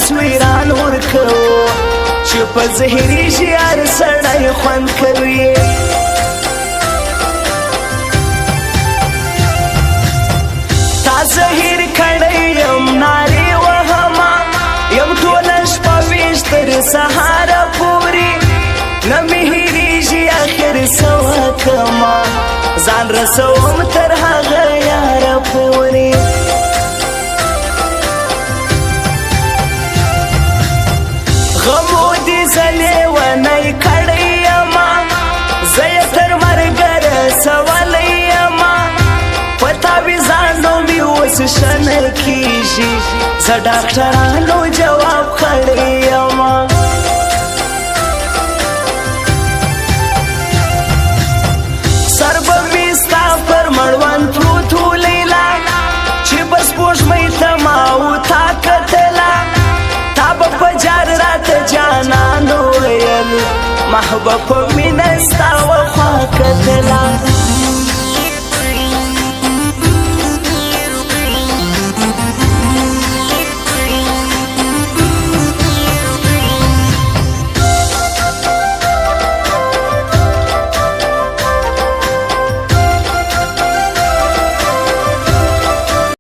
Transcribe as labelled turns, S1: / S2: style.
S1: تصویران ورکو چې په زهري ژیار سړی خوند کوي تا زهیر کړی یم نارې وهمه یم ټوله شپه ویش تر سهاره پورې نه مې هېرېږي اخر څه وکړمه ځان رسوم تر هغه یاره پورې غمو دې ځلې ونی کړی یمه زه یې تر مرګه رسولی یمه په تعویذانو مې اوس ښه نه کېږي زه ډاکټرانو جواب کړی یمه سر به مې ستا پر مړوند پروت و لیلا چې به سپوږمۍ ته ما وتا کتله تا به په جار راته جانان ویل محبه په مینه ستا وخوا کتله